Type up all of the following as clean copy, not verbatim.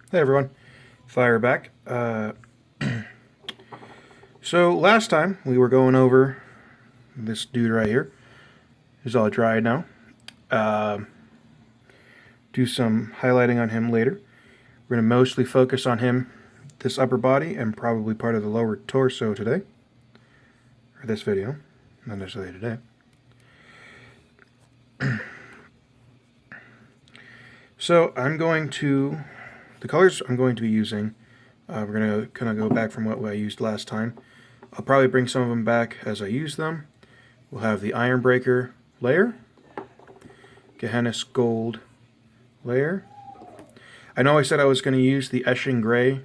Hey everyone, Fire back. So last time we were going over this dude right here. He's all dry now. Uh, do some highlighting on him later. We're going to mostly focus on him, this upper body, and probably part of the lower torso today. Or this video, not necessarily today. So the colors I'm going to be using, we're going to kind of go back from what I used last time. I'll probably bring some of them back as I use them. We'll have the Iron Breaker layer, Gehenna's Gold layer. I know I said I was going to use the Esching Gray.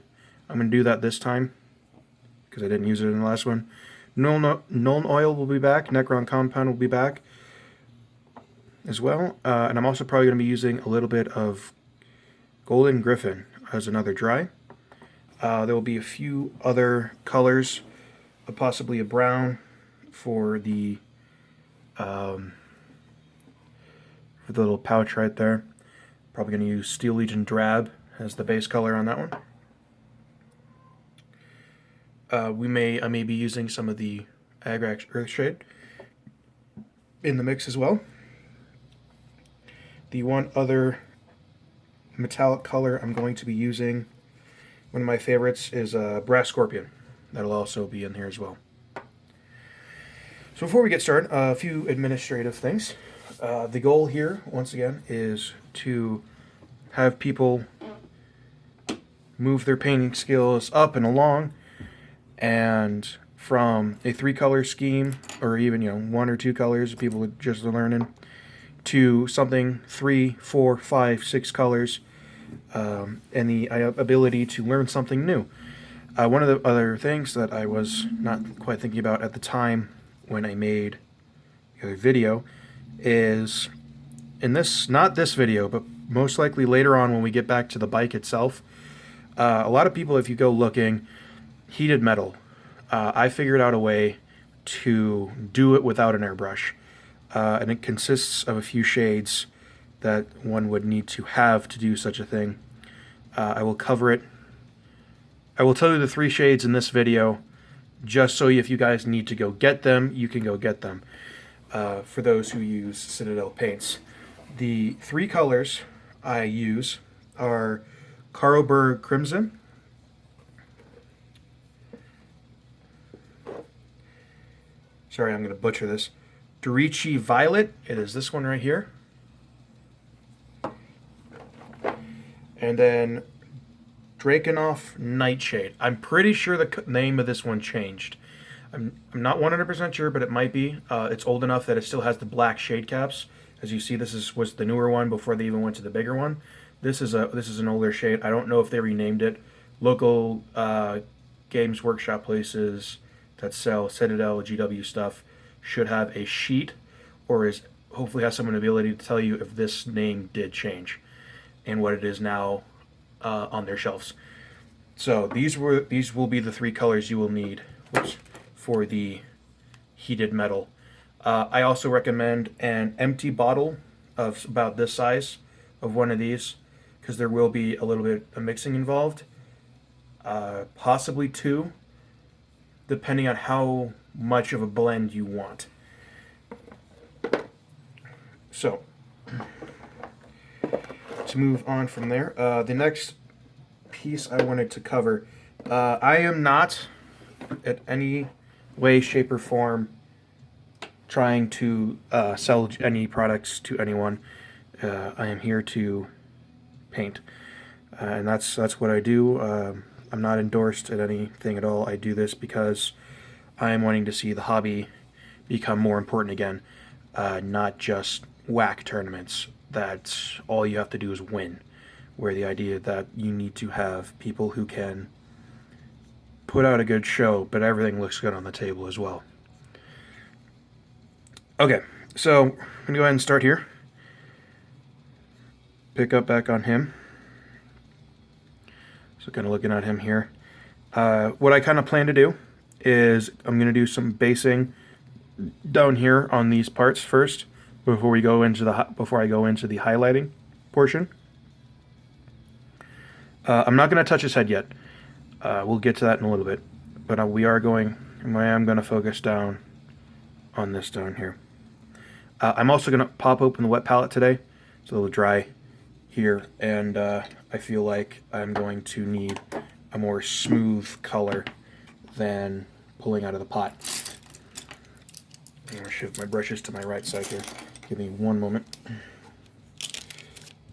I'm going to do that this time because I didn't use it in the last one. Nuln Oil will be back. Necron Compound will be back as well. And I'm also probably going to be using a little bit of Golden Griffin as another dry. There will be a few other colors, possibly a brown for the little pouch right there. Probably going to use Steel Legion Drab as the base color on that one. I may be using some of the Agrax Earthshade in the mix as well. The one other metallic color I'm going to be using, one of my favorites, is Brass Scorpion. That'll also be in here as well. So before we get started, a few administrative things. The goal here, once again, is to have people move their painting skills up and along, and from a 3-color scheme, or even 1 or 2 colors, people just learning, to something 3, 4, 5, 6 colors, and the ability to learn something new. One of the other things that I was not quite thinking about at the time when I made the other video is, not this video, but most likely later on when we get back to the bike itself, a lot of people, if you go looking, heated metal. I figured out a way to do it without an airbrush, and it consists of a few shades that one would need to have to do such a thing. I will cover it. I will tell you the 3 shades in this video, just so if you guys need to go get them, you can go get them. For those who use Citadel paints, the 3 colors I use are Carlsberg Crimson, sorry, I'm going to butcher this, Dorici Violet, it is this one right here, and then Drakenhof Nightshade. I'm pretty sure the name of this one changed. I'm not 100% sure, but it might be. It's old enough that it still has the black shade caps. As you see, this was the newer one before they even went to the bigger one. This is an older shade. I don't know if they renamed it. Local Games Workshop places that sell Citadel GW stuff should have a sheet, or hopefully has some ability to tell you if this name did change and what it is now on their shelves. So these will be the 3 colors you will need for the heated metal. I also recommend an empty bottle of about this size of one of these, because there will be a little bit of mixing involved. Possibly 2, depending on how much of a blend you want. So, to move on from there, the next piece I wanted to cover, I am not at any way, shape, or form trying to sell any products to anyone. I am here to paint, and that's what I do. I'm not endorsed at anything at all. I do this because I am wanting to see the hobby become more important again, not just whack tournaments that all you have to do is win, where the idea that you need to have people who can put out a good show, but everything looks good on the table as well. Okay, so I'm going to go ahead and start here. Pick up back on him. So kind of looking at him here. What I kind of plan to do is I'm going to do some basing down here on these parts first before I go into the highlighting portion. I'm not going to touch his head yet. We'll get to that in a little bit. But I am going to focus down on this down here. I'm also going to pop open the wet palette today, so it'll dry here, and I feel like I'm going to need a more smooth color than pulling out of the pot. I'm going to shift my brushes to my right side here. Give me one moment.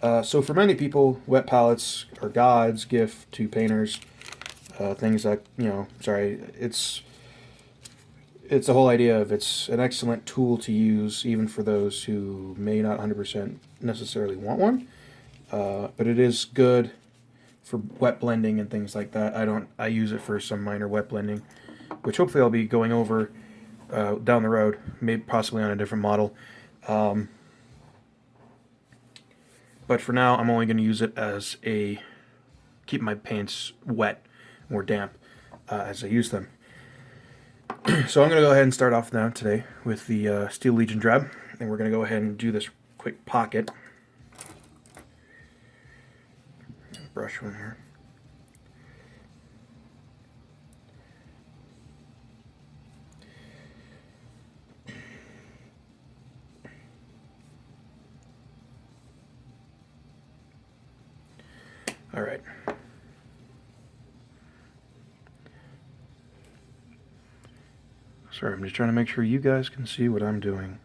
So for many people, wet palettes are God's gift to painters. Things like, it's the whole idea of it's an excellent tool to use even for those who may not 100% necessarily want one. But it is good for wet blending and things like that. I use it for some minor wet blending, which hopefully I'll be going over down the road, maybe possibly on a different model. But for now, I'm only going to use it as keep my paints wet or damp as I use them. So I'm going to go ahead and start off now today with the Steel Legion Drab, and we're going to go ahead and do this quick pocket. Brush one here. All right. Sorry, I'm just trying to make sure you guys can see what I'm doing.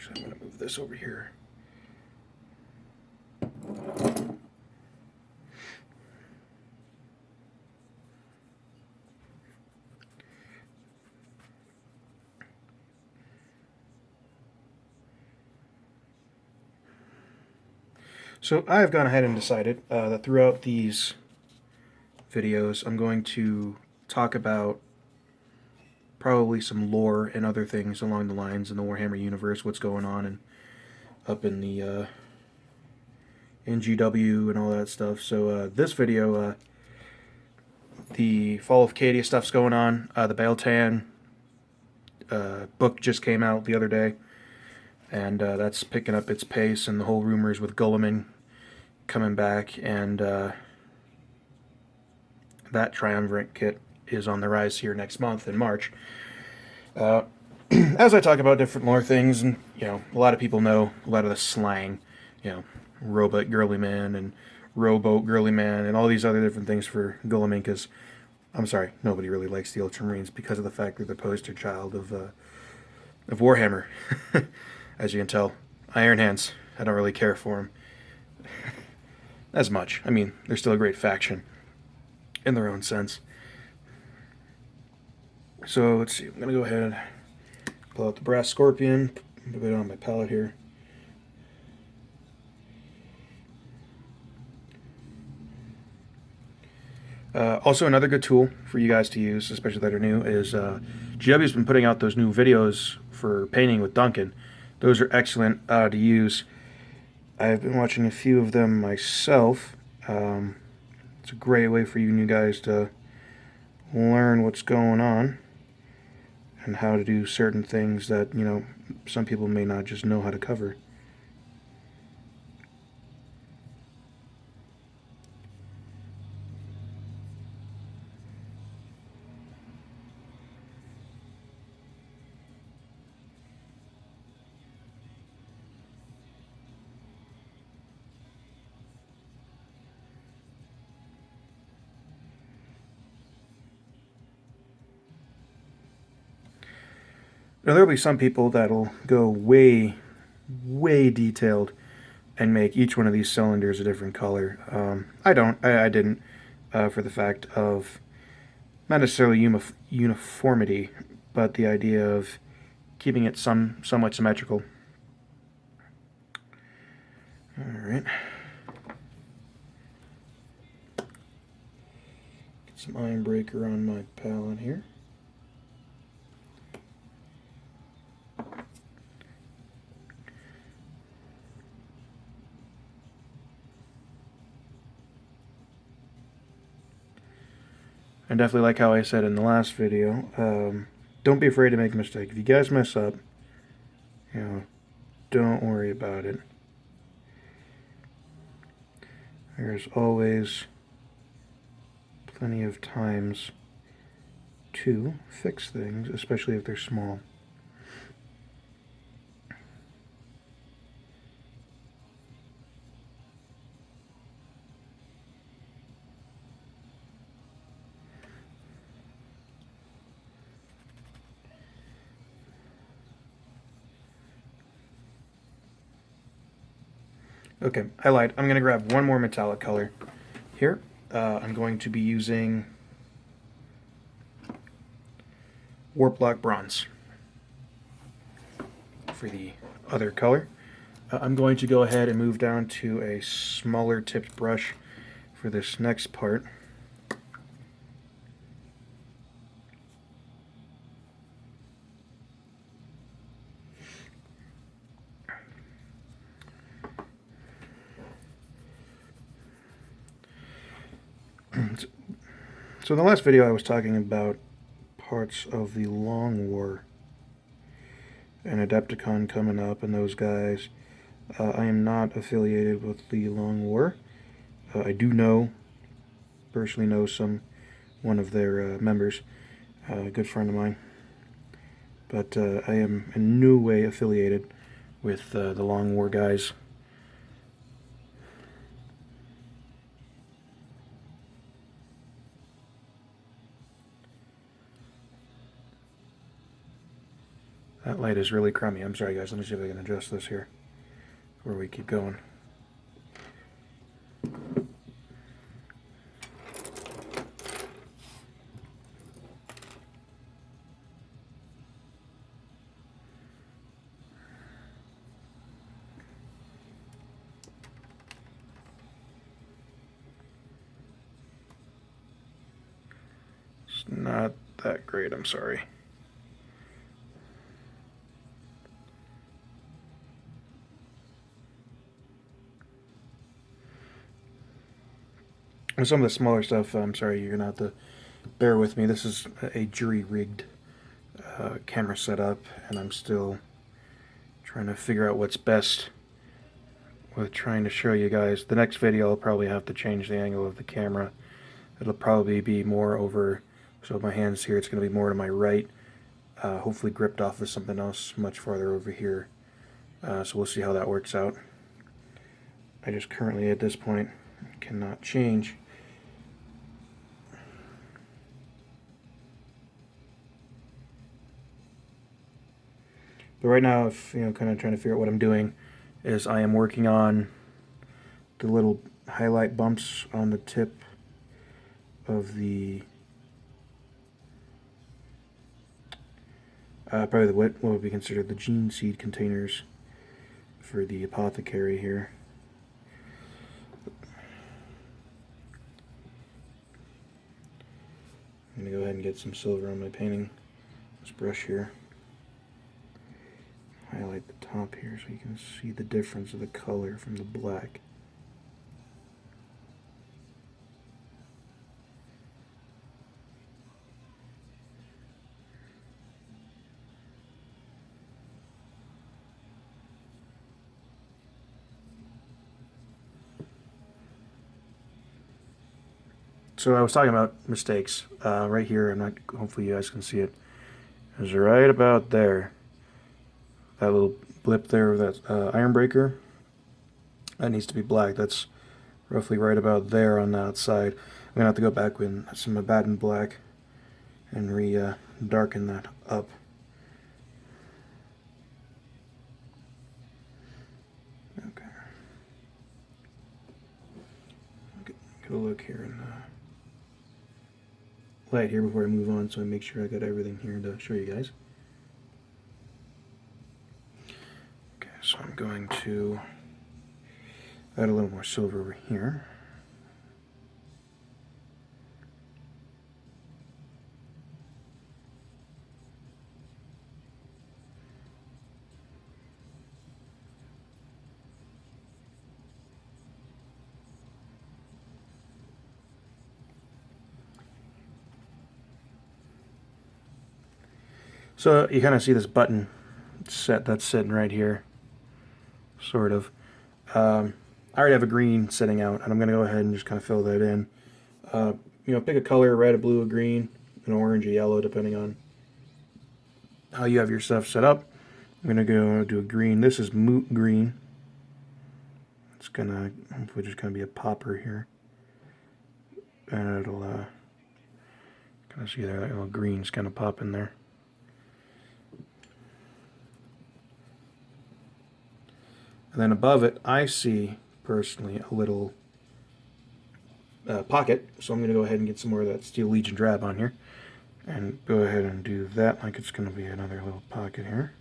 So I'm going to move this over here. So I've gone ahead and decided that throughout these videos I'm going to talk about probably some lore and other things along the lines in the Warhammer universe, what's going on and up in the NGW and all that stuff. So this video, the Fall of Cadia stuff's going on. The Baeltan book just came out the other day, and that's picking up its pace, and the whole rumors with Guilliman coming back, and that Triumvirate kit is on the rise here next month in March. As I talk about different lore things, and a lot of people know a lot of the slang, robot girly man and rowboat girly man and all these other different things for Guilliman, because I'm sorry, nobody really likes the Ultramarines because of the fact that they're the poster child of Warhammer. As you can tell, Iron Hands, I don't really care for them as much. I mean, they're still a great faction in their own sense. So let's see, I'm going to go ahead and pull out the Brass Scorpion, put it on my palette here. Also, another good tool for you guys to use, especially that are new, is GW's been putting out those new videos for painting with Duncan. Those are excellent to use. I've been watching a few of them myself. It's a great way for you new guys to learn what's going on and how to do certain things that, some people may not just know how to cover. Now, there'll be some people that'll go way, way detailed and make each one of these cylinders a different color. I didn't, for the fact of not necessarily uniformity, but the idea of keeping it somewhat symmetrical. All right. Get some iron breaker on my palette here. And definitely like how I said in the last video, don't be afraid to make a mistake. If you guys mess up, don't worry about it. There's always plenty of times to fix things, especially if they're small. Okay, I lied. I'm going to grab one more metallic color here. I'm going to be using Warp Black Bronze for the other color. I'm going to go ahead and move down to a smaller tipped brush for this next part. So in the last video I was talking about parts of the Long War and Adepticon coming up and those guys. I am not affiliated with the Long War. I do personally know one of their members, a good friend of mine. But I am in no way affiliated with the Long War guys. That light is really crummy. I'm sorry, guys. Let me see if I can adjust this here before we keep going. It's not that great, I'm sorry. And some of the smaller stuff, I'm sorry, you're going to have to bear with me. This is a jury-rigged camera setup, and I'm still trying to figure out what's best with trying to show you guys. The next video I'll probably have to change the angle of the camera. It'll probably be more over, so my hands here, it's going to be more to my right, hopefully gripped off of something else much farther over here. So we'll see how that works out. I just currently at this point cannot change. But right now, if kind of trying to figure out what I'm doing, is I am working on the little highlight bumps on the tip of the probably what would be considered the gene seed containers for the apothecary here. I'm going to go ahead and get some silver on my painting. This brush here. Highlight the top here so you can see the difference of the color from the black. So I was talking about mistakes. Right here, hopefully you guys can see it. It's right about there. That little blip there, that iron breaker, that needs to be black. That's roughly right about there on the outside. I'm going to have to go back with some Abaddon black and darken that up. Okay. Get a look here in the light here before I move on, so I make sure I got everything here to show you guys. Okay, so I'm going to add a little more silver over here. So you kind of see this button set that's sitting right here, sort of. I already have a green sitting out, and I'm going to go ahead and just kind of fill that in. Pick a color, red, a blue, a green, an orange, a yellow, depending on how you have your stuff set up. I'm going to go do a green. This is moot green. It's going to hopefully just going to be a popper here. And it'll kind of see there, that little green's kind of pop in there. And then above it, I see, personally, a little pocket. So I'm going to go ahead and get some more of that Steel Legion drab on here. And go ahead and do that like it's going to be another little pocket here.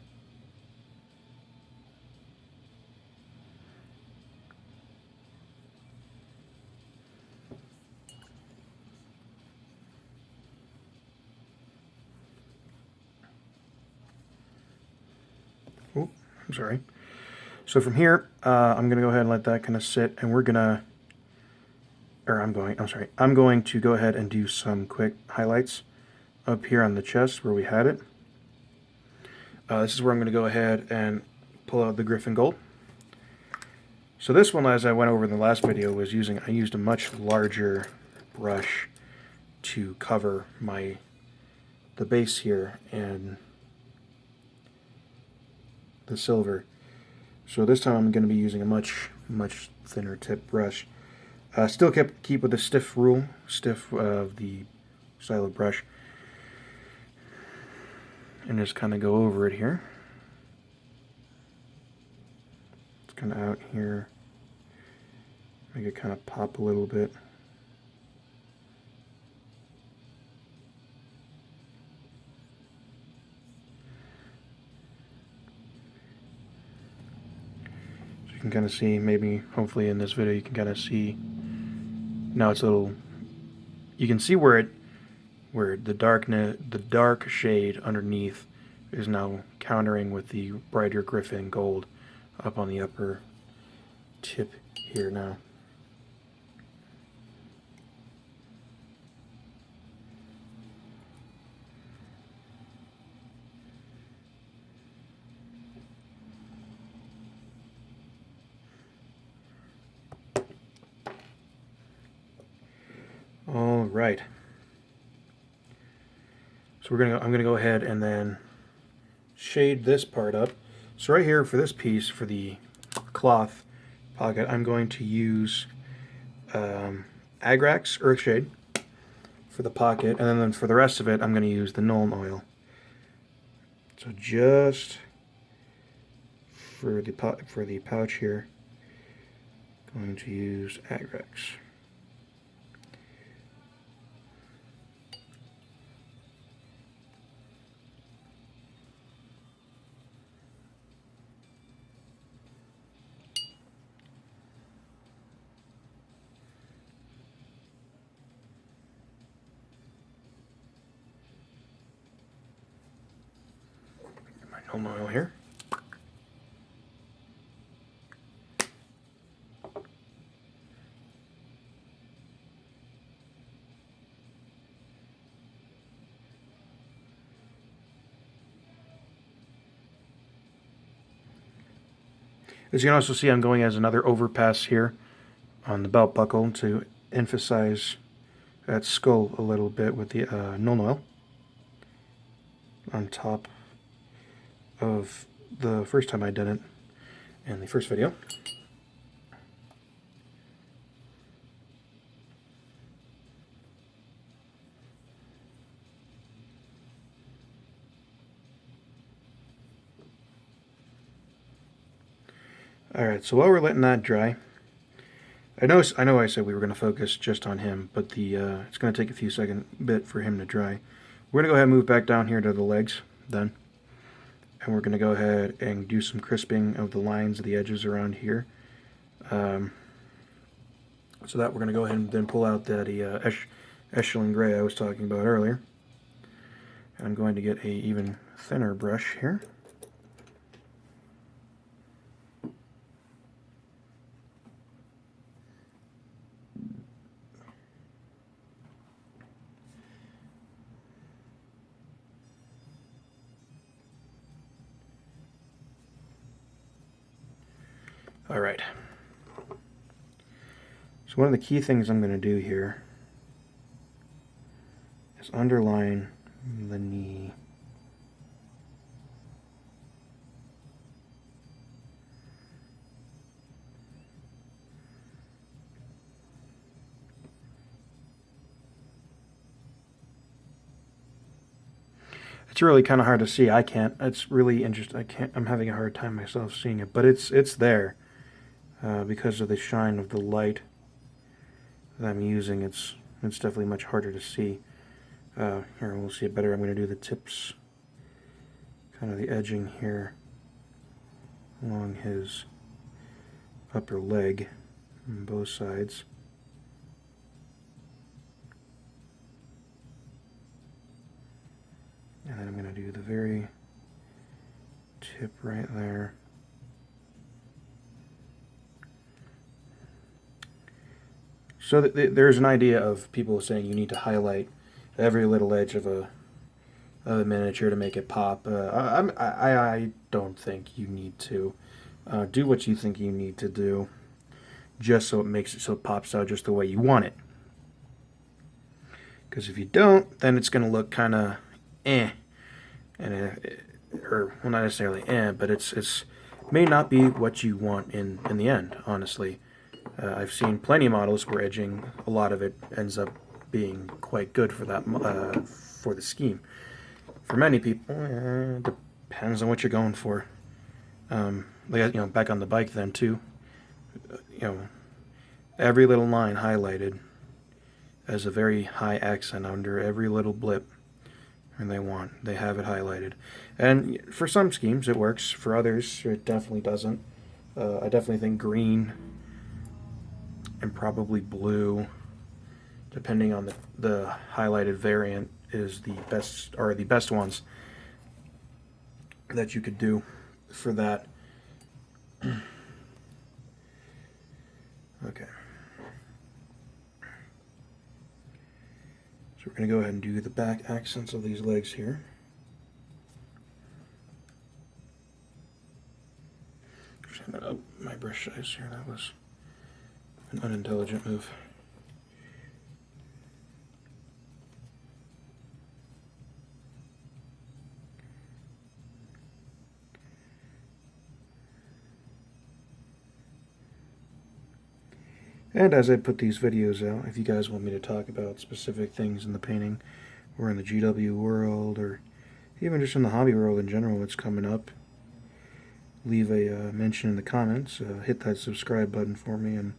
Oh, I'm sorry. So from here, I'm going to go ahead and let that kind of sit, and we're going to, I'm going to go ahead and do some quick highlights up here on the chest where we had it. This is where I'm going to go ahead and pull out the Griffin Gold. So this one, as I went over in the last video, I used a much larger brush to cover the base here and the silver. So this time I'm going to be using a much thinner tip brush. Still keep with the stiff rule, of the style of brush, and just kind of go over it here. It's kind of out here. Make it kind of pop a little bit. So you can kind of see, maybe, hopefully in this video you can kind of see, now it's a little, you can see where the dark shade underneath is now countering with the brighter Griffin Gold up on the upper tip here now. All right. So I'm gonna go ahead and then shade this part up. So right here for this piece, for the cloth pocket, I'm going to use Agrax Earthshade for the pocket, and then for the rest of it, I'm going to use the Nuln Oil. So just for the pouch here, I'm going to use Agrax. My Nuln Oil here. As you can also see, I'm going as another overpass here on the belt buckle to emphasize that skull a little bit with the Nuln Oil on top of the first time I did it in the first video. Alright, so while we're letting that dry, I know I said we were going to focus just on him, but it's going to take a few seconds for him to dry. We're going to go ahead and move back down here to the legs then. And we're going to go ahead and do some crisping of the lines of the edges around here. So that we're going to go ahead and then pull out that Echelon Gray I was talking about earlier. And I'm going to get a even thinner brush here. Alright. So one of the key things I'm going to do here is underline the knee. It's really kind of hard to see. I can't. It's really interesting. I can't. I'm having a hard time myself seeing it, but it's there because of the shine of the light that I'm using. It's definitely much harder to see. Here we'll see it better. I'm going to do the tips, kind of the edging here along his upper leg on both sides. And then I'm going to do the very tip right there. So there's an idea of people saying you need to highlight every little edge of a miniature to make it pop. I don't think you need to. Do what you think you need to do, just so it makes it so it pops out just the way you want it. Because if you don't, then it's going to look kind of and or well, not necessarily but it's may not be what you want in the end. Honestly, I've seen plenty of models where edging, a lot of it ends up being quite good for that for the scheme. For many people, it depends on what you're going for. Like, back on the bike then too. Every little line highlighted as a very high accent under every little blip. And they have it highlighted. And for some schemes it works, for others it definitely doesn't. I definitely think green and probably blue, depending on the highlighted variant, is the best ones that you could do for that. Okay. So we're going to go ahead and do the back accents of these legs here. Just going to up my brush size here. That was an unintelligent move. And as I put these videos out, if you guys want me to talk about specific things in the painting, or in the GW world, or even just in the hobby world in general, what's coming up, leave a mention in the comments. Hit that subscribe button for me, and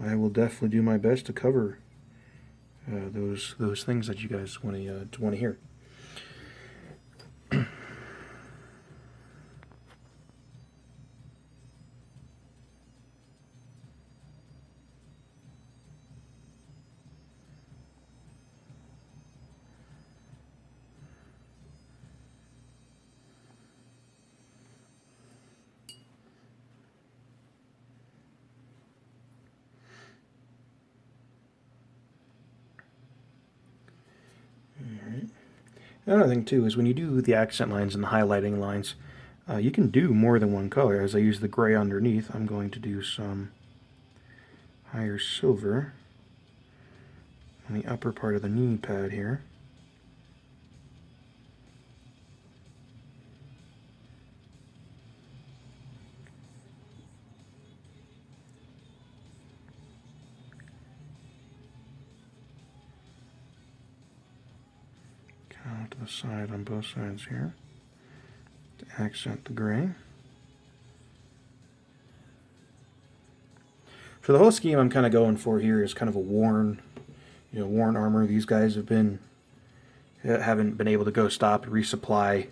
I will definitely do my best to cover those things that you guys want to hear. Another thing too is when you do the accent lines and the highlighting lines, you can do more than one color. As I use the gray underneath, I'm going to do some higher silver on the upper part of the knee pad here. Out to the side on both sides here to accent the gray. For the whole scheme, I'm kind of going for here is kind of a worn armor. These guys haven't been able to go stop and resupply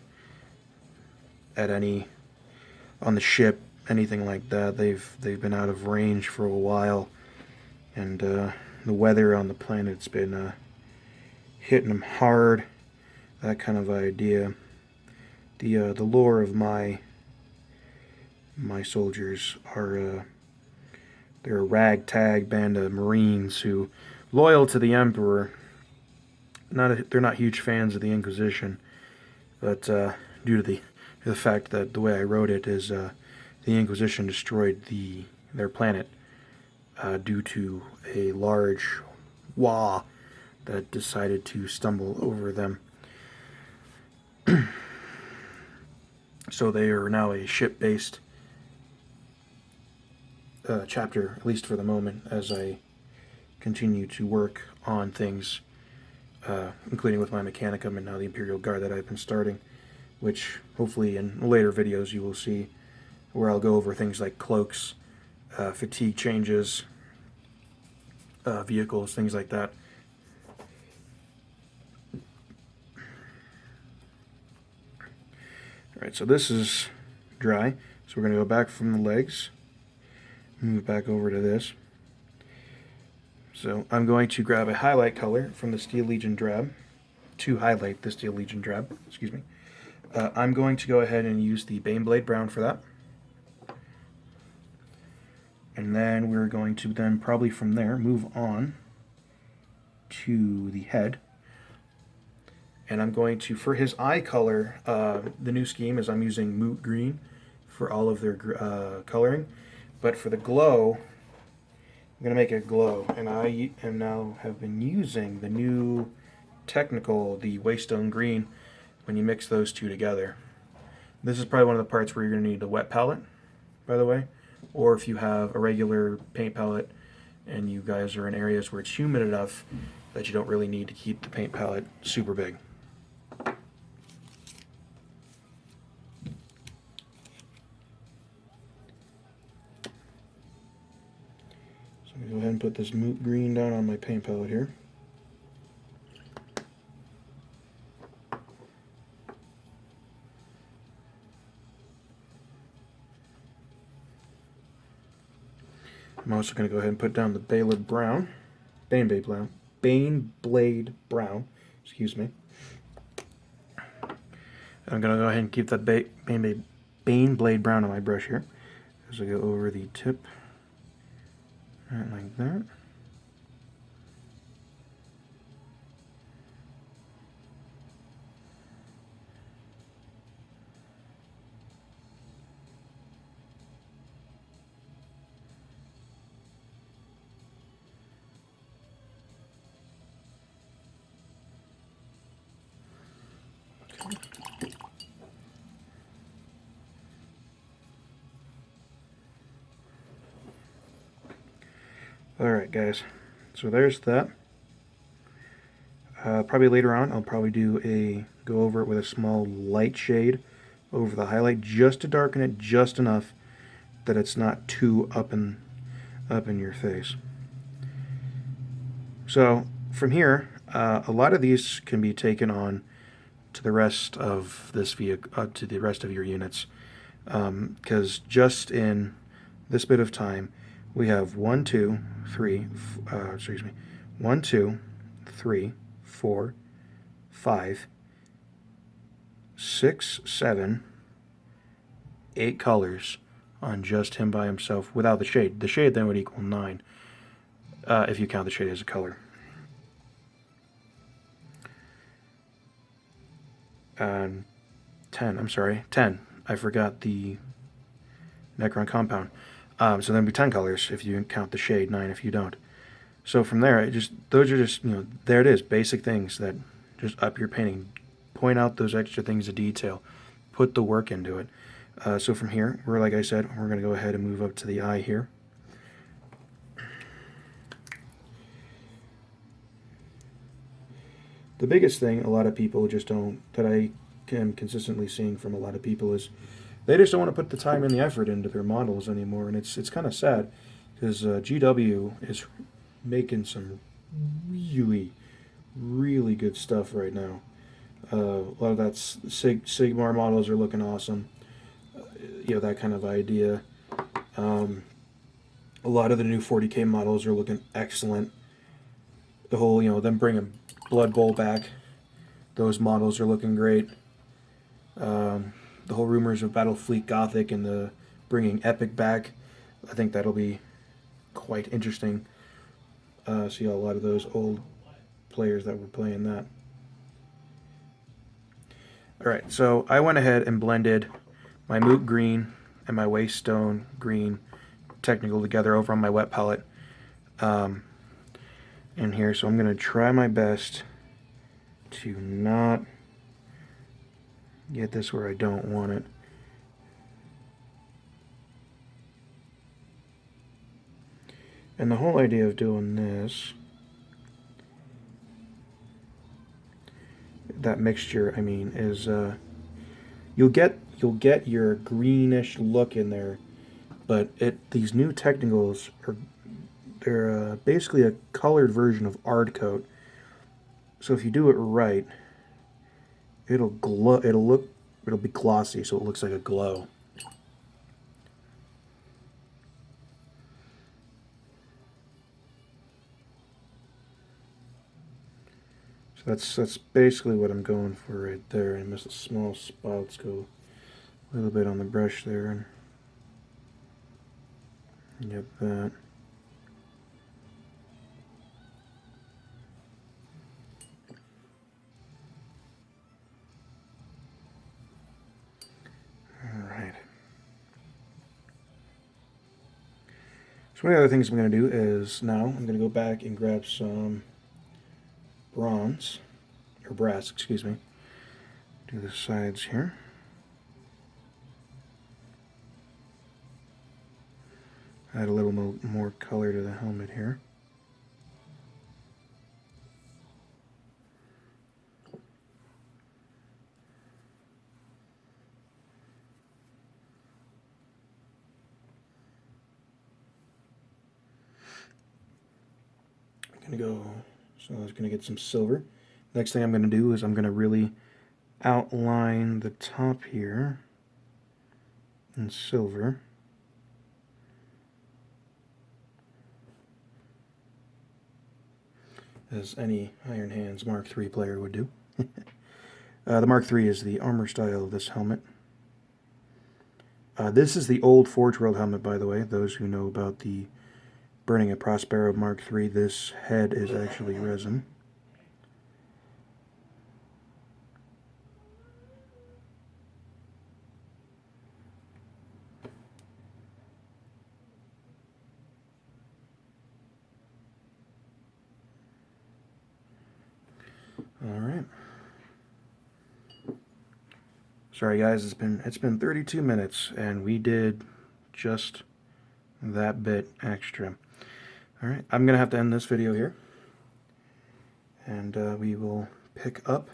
at on the ship, anything like that. They've been out of range for a while, and the weather on the planet's been hitting them hard. That kind of idea. The lore of my soldiers are they're a ragtag band of Marines who, loyal to the Emperor. They're not huge fans of the Inquisition, but due to the fact that the way I wrote it is the the Inquisition destroyed their planet due to a large Wa that decided to stumble over them. So they are now a ship-based chapter, at least for the moment, as I continue to work on things, including with my Mechanicum and now the Imperial Guard that I've been starting, which hopefully in later videos you will see, where I'll go over things like cloaks, fatigue changes, vehicles, things like that. Alright, so this is dry, so we're going to go back from the legs, move back over to this. So I'm going to grab a highlight color from the Steel Legion Drab, to highlight the Steel Legion Drab, excuse me. I'm going to go ahead and use the Baneblade Brown for that. And then we're going to then probably from there move on to the head. And I'm going to, for his eye color, the new scheme is I'm using Moot Green for all of their coloring. But for the glow, I'm going to make it glow. And I am now have been using the new technical, the Waystone Green, when you mix those two together. This is probably one of the parts where you're going to need a wet palette, by the way. Or if you have a regular paint palette and you guys are in areas where it's humid enough that you don't really need to keep the paint palette super big. So I'm going to go ahead and put this Moot Green down on my paint palette here. I'm also going to go ahead and put down the Baneblade Brown, excuse me. I'm going to go ahead and keep that Baneblade Brown on my brush here, as I go over the tip, right like that. Alright guys, so there's that. Probably later on I'll probably go over it with a small light shade over the highlight just to darken it just enough that it's not too up in your face. So from here, a lot of these can be taken on to the rest of this vehicle, to the rest of your units, because just in this bit of time, we have 1, 2, 3, 4, 5, 6, 7, 8 colors on just him by himself without the shade. The shade then would equal 9 if you count the shade as a color. And 10, I'm sorry, 10. I forgot the Necron compound. So then it'd be 10 colors if you count the shade, 9 if you don't. So from there, those are just, there it is, basic things that just up your painting. Point out those extra things of detail. Put the work into it. So from here, like I said, we're going to go ahead and move up to the eye here. The biggest thing a lot of people just don't, that I am consistently seeing from a lot of people, is they just don't want to put the time and the effort into their models anymore, and it's kind of sad, because GW is making some really, really good stuff right now. A lot of that Sigmar models are looking awesome, that kind of idea. A lot of the new 40K models are looking excellent. The whole, them bringing Blood Bowl back, those models are looking great. The whole rumors of Battlefleet Gothic and the bringing Epic back, I think that'll be quite interesting. See a lot of those old players that were playing that. Alright, so I went ahead and blended my Moot Green and my waste stone green technical together over on my wet palette in here. So I'm going to try my best to not get this where I don't want it. And the whole idea of doing this, that mixture, I mean, is you'll get your greenish look in there, but these new technicals are basically a colored version of Ard Coat. So if you do it right, it'll glow. It'll be glossy, so it looks like a glow. So that's basically what I'm going for right there. I miss the small spots. Go a little bit on the brush there and get that. Alright. So one of the other things I'm going to do is now I'm going to go back and grab some bronze, or brass, excuse me. Do the sides here. Add a little more color to the helmet here. So I was going to get some silver. Next thing I'm going to do is I'm going to really outline the top here in silver. As any Iron Hands Mark III player would do. The Mark III is the armor style of this helmet. This is the old Forge World helmet, by the way. Those who know about the Burning at Prospero Mark III, this head is actually resin. All right. Sorry guys, it's been 32 minutes and we did just that bit extra. Alright, I'm going to have to end this video here. And we will pick up